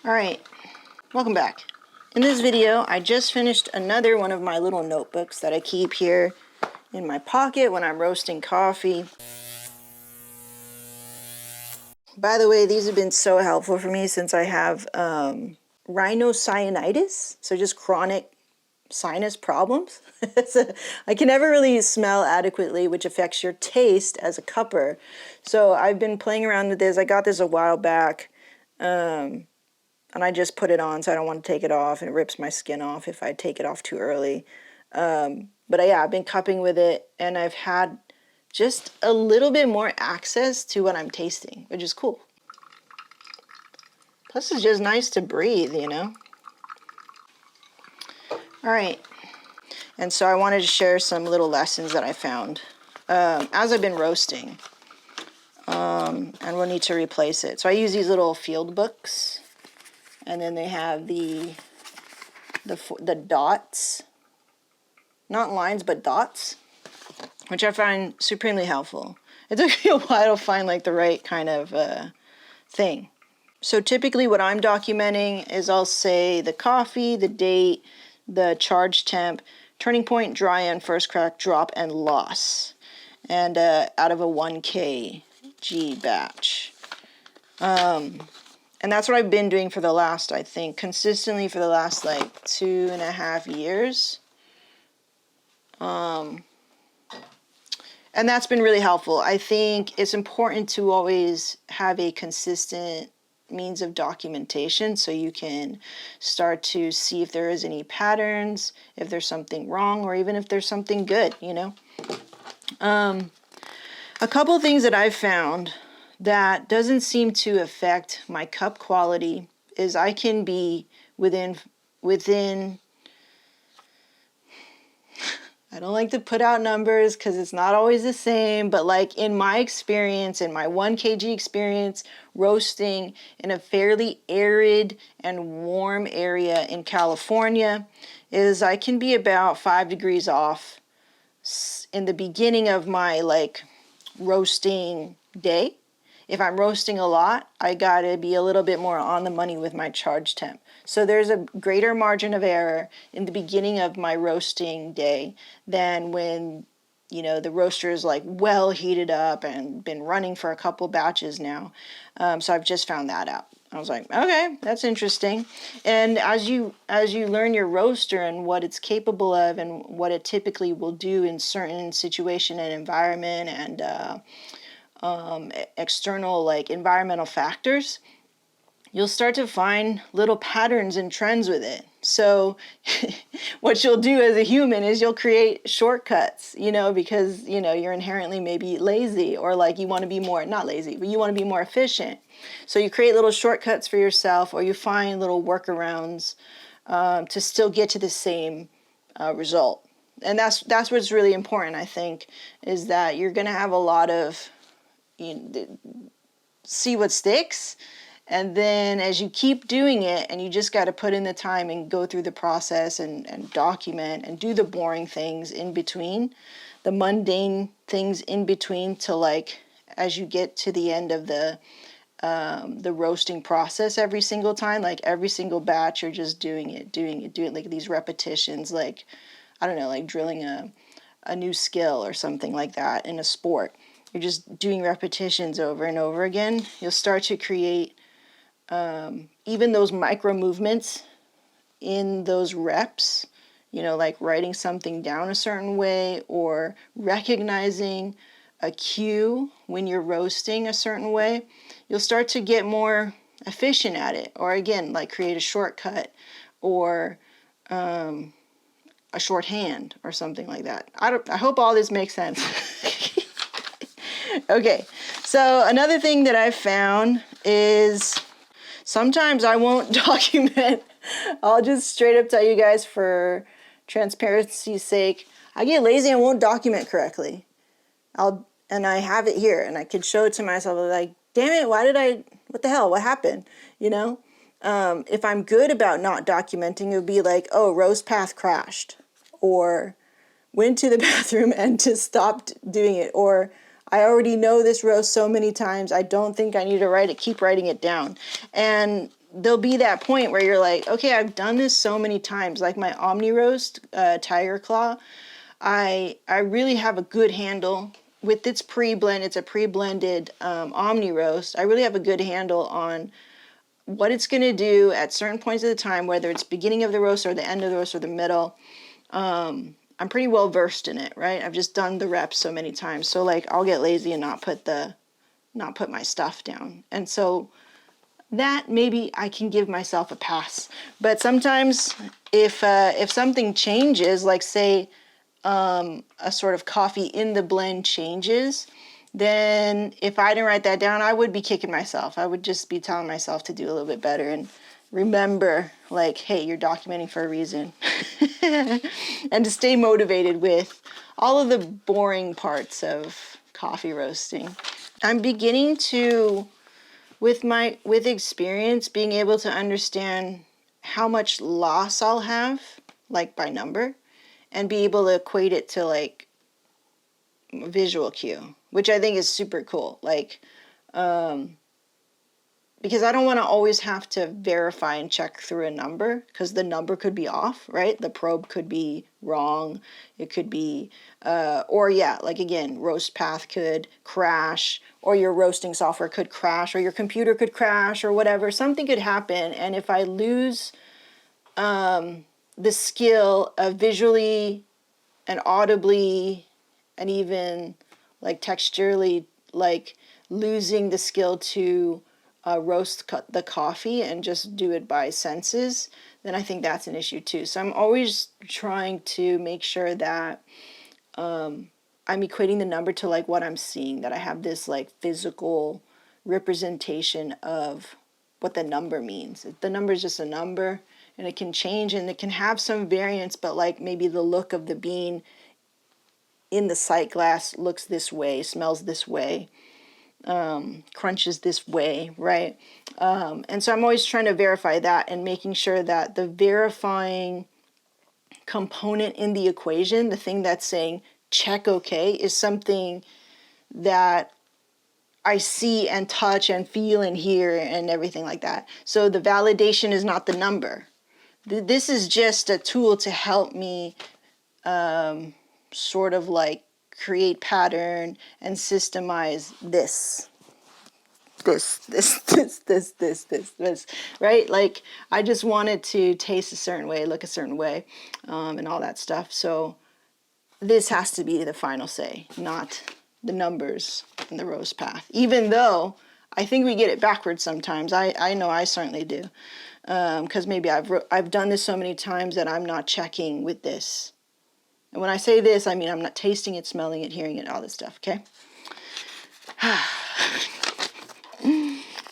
Alright, welcome back. In this video, I just finished another one of my little notebooks that I keep here in my pocket when I'm roasting coffee. By the way, these have been so helpful for me since I have rhinosinusitis, so just chronic sinus problems. So I can never really smell adequately, which affects your taste as a cupper. So I've been playing around with this. I got this a while back. And I just put it on, so I don't want to take it off, and it rips my skin off if I take it off too early. But yeah, I've been cupping with it, and I've had just a little bit more access to what I'm tasting, which is cool. Plus, it's just nice to breathe, you know? All right. And so I wanted to share some little lessons that I found as I've been roasting. And we'll need to replace it. So I use these little field books. And then they have the dots, not lines, but dots, which I find supremely helpful. It took me a while to find like the right kind of thing. So typically what I'm documenting is I'll say the coffee, the date, the charge temp, turning point, dry end, first crack, drop, and loss. And out of a 1 kg batch. And that's what I've been doing for the last, I think, consistently for the last like 2.5 years. And that's been really helpful. I think it's important to always have a consistent means of documentation so you can start to see if there is any patterns, if there's something wrong, or even if there's something good, you know. A couple things that I've found that doesn't seem to affect my cup quality is I can be within I don't like to put out numbers because it's not always the same, but like in my experience, in my 1 kg experience, roasting in a fairly arid and warm area in California, is I can be about 5 degrees off in the beginning of my like roasting day. If I'm roasting a lot, I gotta be a little bit more on the money with my charge temp. So there's a greater margin of error in the beginning of my roasting day than when, you know, the roaster is like well heated up and been running for a couple batches now. So I've just found that out. I was like, okay, that's interesting. And as you learn your roaster and what it's capable of and what it typically will do in certain situation and environment and external like environmental factors, you'll start to find little patterns and trends with it. So what you'll do as a human is you'll create shortcuts, you know, because, you know, you're inherently maybe lazy, or like you want to be more, not lazy, but you want to be more efficient. So you create little shortcuts for yourself, or you find little workarounds to still get to the same result. And that's what's really important, I think, is that you're going to have a lot of see what sticks, and then as you keep doing it, and you just got to put in the time and go through the process and document and do the boring things in between, the mundane things in between, to like as you get to the end of the roasting process every single time, like every single batch, you're just doing it, like these repetitions, like I don't know, like drilling a new skill or something like that in a sport. You're just doing repetitions over and over again. You'll start to create even those micro movements in those reps, you know, like writing something down a certain way, or recognizing a cue when you're roasting a certain way. You'll start to get more efficient at it, or again, like create a shortcut or a shorthand or something like that. I hope all this makes sense. Okay, so another thing that I've found is sometimes I won't document. I'll just straight up tell you guys, for transparency's sake, I get lazy and won't document correctly. And I have it here, and I can show it to myself, like, damn it, what the hell, what happened, you know? If I'm good about not documenting, it would be like, oh, RoastPath crashed, or went to the bathroom and just stopped doing it, or I already know this roast so many times, I don't think I need to keep writing it down. And there'll be that point where you're like, okay, I've done this so many times. Like my Omni Roast Tiger Claw, I really have a good handle with its pre-blend. It's a pre-blended Omni Roast. I really have a good handle on what it's going to do at certain points of the time, whether it's beginning of the roast or the end of the roast or the middle. I'm pretty well versed in it, right? I've just done the reps so many times. So like I'll get lazy and not put my stuff down. And so that maybe I can give myself a pass. But sometimes if something changes, like say a sort of coffee in the blend changes, then if I didn't write that down, I would be kicking myself. I would just be telling myself to do a little bit better and remember, like, hey, you're documenting for a reason. And to stay motivated with all of the boring parts of coffee roasting. I'm beginning to, with experience, being able to understand how much loss I'll have, like by number, and be able to equate it to like visual cue, which I think is super cool. Like, because I don't want to always have to verify and check through a number, because the number could be off, right? The probe could be wrong. It could be, or yeah, like again, RoastPath could crash, or your roasting software could crash, or your computer could crash, or whatever. Something could happen, and if I lose the skill of visually and audibly and even like texturally, like losing the skill to roast the coffee and just do it by senses, then I think that's an issue too. So I'm always trying to make sure that I'm equating the number to like what I'm seeing, that I have this like physical representation of what the number means. The number is just a number, and it can change and it can have some variance, but like maybe the look of the bean in the sight glass looks this way, smells this way, crunches this way, right? And so I'm always trying to verify that and making sure that the verifying component in the equation, the thing that's saying check okay, is something that I see and touch and feel and hear and everything like that. So the validation is not the number. This is just a tool to help me sort of like create pattern and systemize this, right? Like I just want it to taste a certain way, look a certain way, and all that stuff. So this has to be the final say, not the numbers in the RoastPath. Even though I think we get it backwards sometimes. I know I certainly do, because maybe I've done this so many times that I'm not checking with this. And when I say this, I mean I'm not tasting it, smelling it, hearing it, all this stuff, okay?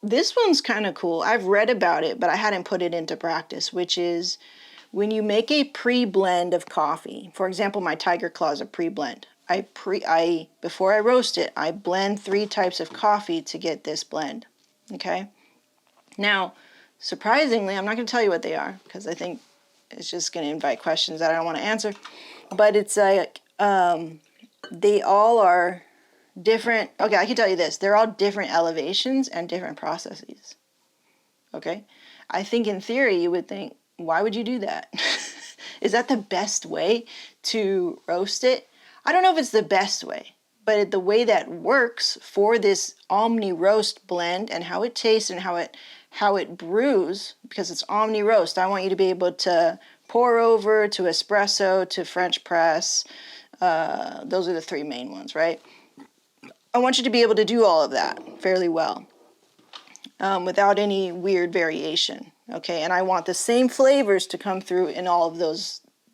This one's kind of cool. I've read about it, but I hadn't put it into practice, which is when you make a pre-blend of coffee. For example, my Tiger Claw is a pre-blend. Before I roast it, I blend 3 types of coffee to get this blend, okay? Now, surprisingly, I'm not going to tell you what they are, because I think it's just going to invite questions that I don't want to answer. But it's like, they all are different. Okay, I can tell you this. They're all different elevations and different processes. Okay? I think in theory you would think, why would you do that? Is that the best way to roast it? I don't know if it's the best way, but the way that works for this Omni Roast blend and how it tastes and how it brews, because it's Omni Roast, I want you to be able to pour over, to espresso, to French press. Those are the 3 main ones, right? I want you to be able to do all of that fairly well, without any weird variation, okay? And I want the same flavors to come through in all of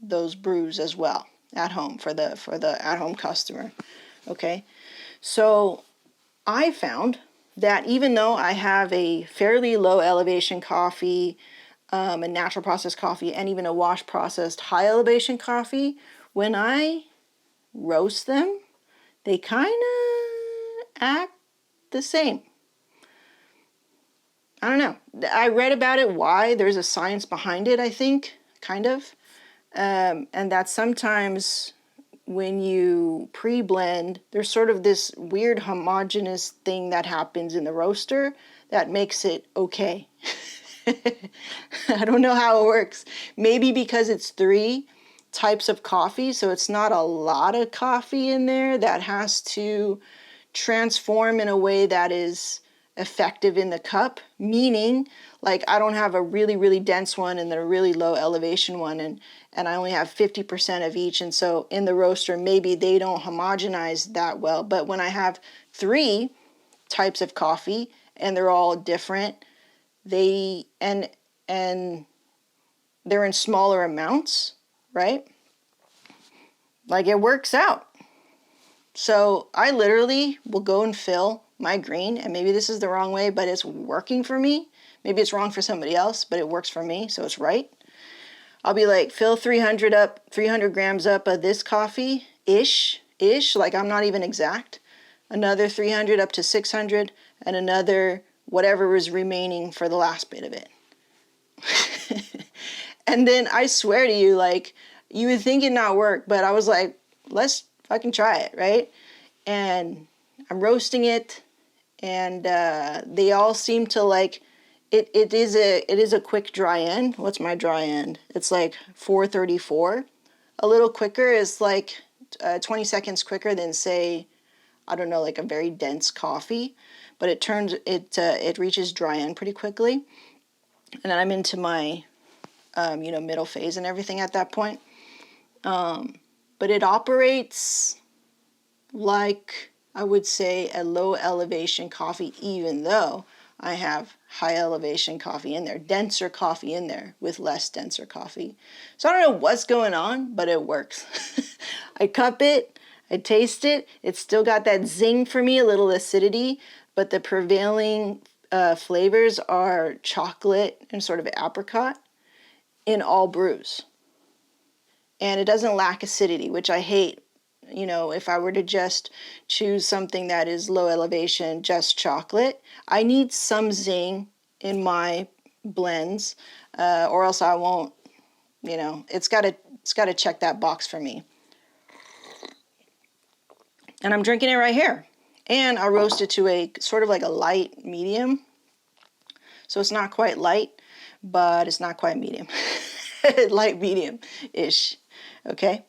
those brews as well at home for the at-home customer, okay? So I found that even though I have a fairly low elevation coffee, a natural processed coffee, and even a wash processed high elevation coffee, when I roast them, they kind of act the same. I don't know. I read about it, why. There's a science behind it, I think, kind of. And that sometimes when you pre-blend, there's sort of this weird homogeneous thing that happens in the roaster that makes it okay. I don't know how it works. Maybe because it's 3 types of coffee, so it's not a lot of coffee in there that has to transform in a way that is effective in the cup, meaning like I don't have a really, really dense one and then a really low elevation one, and I only have 50% of each, and so in the roaster maybe they don't homogenize that well. But when I have 3 types of coffee and they're all different, they and they're in smaller amounts, right? Like it works out. So I literally will go and fill my green, and maybe this is the wrong way, but it's working for me. Maybe it's wrong for somebody else, but it works for me, so it's right. I'll be like, fill 300 grams up of this coffee, ish, like I'm not even exact. Another 300 up to 600, and another whatever was remaining for the last bit of it. And then I swear to you, like, you would think it not work, but I was like, let's fucking try it, right? And I'm roasting it, and they all seem to like it. It is a quick dry end. What's my dry end? It's like 434. A little quicker is like 20 seconds quicker than, say, I don't know, like a very dense coffee, but it reaches dry end pretty quickly, and then I'm into my middle phase and everything at that point. But it operates like, I would say, a low elevation coffee, even though I have high elevation coffee in there, denser coffee in there with less denser coffee. So I don't know what's going on, but it works. I cup it, I taste it. It's still got that zing for me, a little acidity, but the prevailing flavors are chocolate and sort of apricot in all brews. And it doesn't lack acidity, which I hate. You know, if I were to just choose something that is low elevation, just chocolate, I need some zing in my blends, or else I won't, it's got to check that box for me. And I'm drinking it right here. And I roast it to a sort of like a light medium. So it's not quite light, but it's not quite medium. Light medium-ish, okay?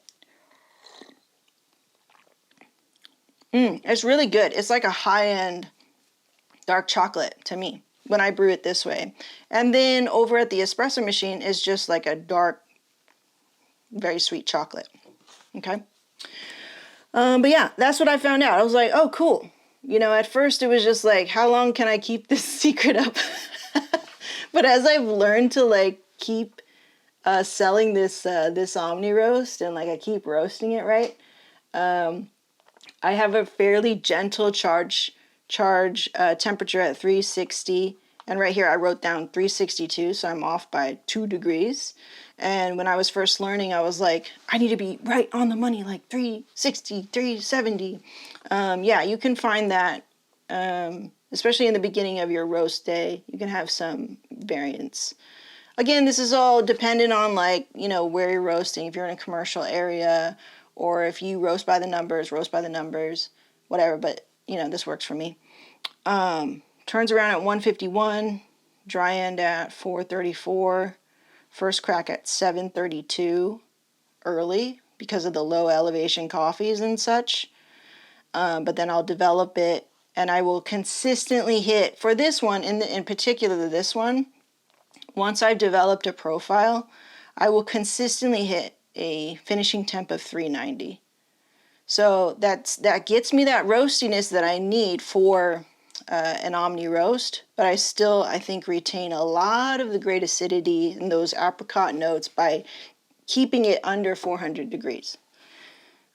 It's really good. It's like a high-end dark chocolate to me when I brew it this way. And then over at the espresso machine is just like a dark, very sweet chocolate, okay? But yeah, that's what I found out. I was like, oh, cool. At first it was just like, how long can I keep this secret up? But as I've learned to like keep selling this Omni roast, and like I keep roasting it right, I have a fairly gentle charge temperature at 360, and right here I wrote down 362, so I'm off by 2 degrees. And when I was first learning, I was like, I need to be right on the money, like 360, 370. Yeah, you can find that, especially in the beginning of your roast day, you can have some variance. Again, this is all dependent on like, where you're roasting. If you're in a commercial area, or if you roast by the numbers, whatever. But, this works for me. Turns around at 151, dry end at 434, first crack at 732 early because of the low elevation coffees and such. But then I'll develop it, and I will consistently hit, for this one, in particular this one, once I've developed a profile, I will consistently hit a finishing temp of 390. So that gets me that roastiness that I need for an Omni roast, but I still, I think, retain a lot of the great acidity and those apricot notes by keeping it under 400 degrees.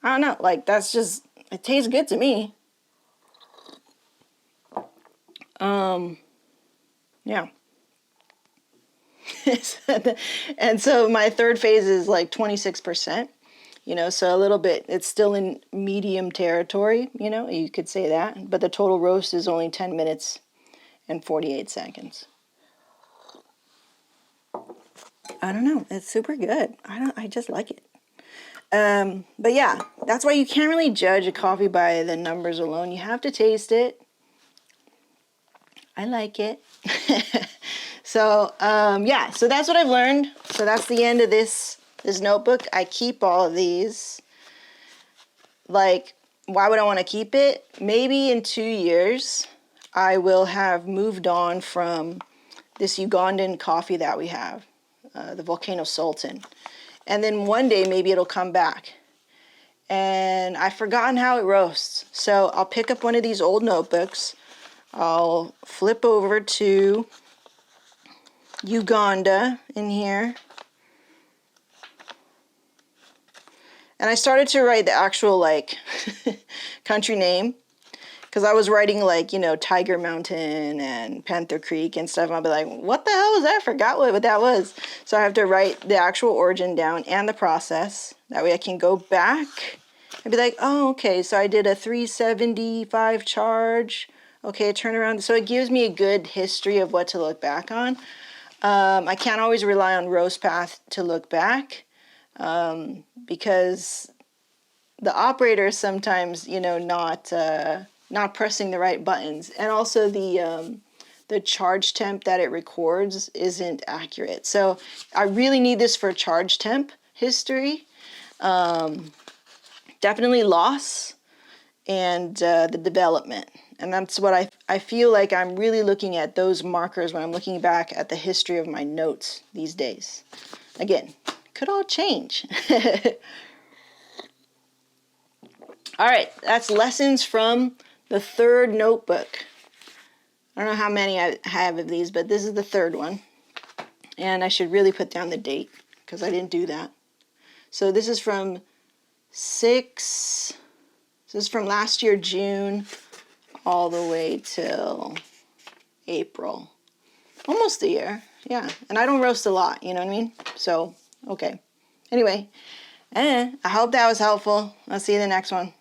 I don't know, like that's just, it tastes good to me. Yeah. And so my third phase is like 26%, so a little bit, it's still in medium territory, you could say that, but the total roast is only 10 minutes and 48 seconds. I don't know, it's super good. I just like it. But yeah, that's why you can't really judge a coffee by the numbers alone. You have to taste it. I like it. So yeah, so that's what I've learned. So that's the end of this notebook. I keep all of these. Like, why would I want to keep it? Maybe in 2 years, I will have moved on from this Ugandan coffee that we have, the Volcano Sultan. And then one day, maybe it'll come back. And I've forgotten how it roasts. So I'll pick up one of these old notebooks. I'll flip over to Uganda in here. And I started to write the actual, like, country name. Because I was writing, like, you know, Tiger Mountain and Panther Creek and stuff. And I'll be like, what the hell was that? I forgot what that was. So I have to write the actual origin down and the process. That way I can go back and be like, oh, okay, so I did a 375 charge. Okay, turn around. So it gives me a good history of what to look back on. I can't always rely on RoastPath to look back because the operator is sometimes, you know, not pressing the right buttons, and also the charge temp that it records isn't accurate. So I really need this for charge temp history. Definitely loss and the development. And that's what I feel like I'm really looking at those markers when I'm looking back at the history of my notes these days. Again, could all change. All right, that's lessons from the third notebook. I don't know how many I have of these, but this is the third one. And I should really put down the date because I didn't do that. So this is from this is from last year, June, all the way till April. Almost a year, yeah. And I don't roast a lot, you know what I mean? So, okay. Anyway, I hope that was helpful. I'll see you in the next one.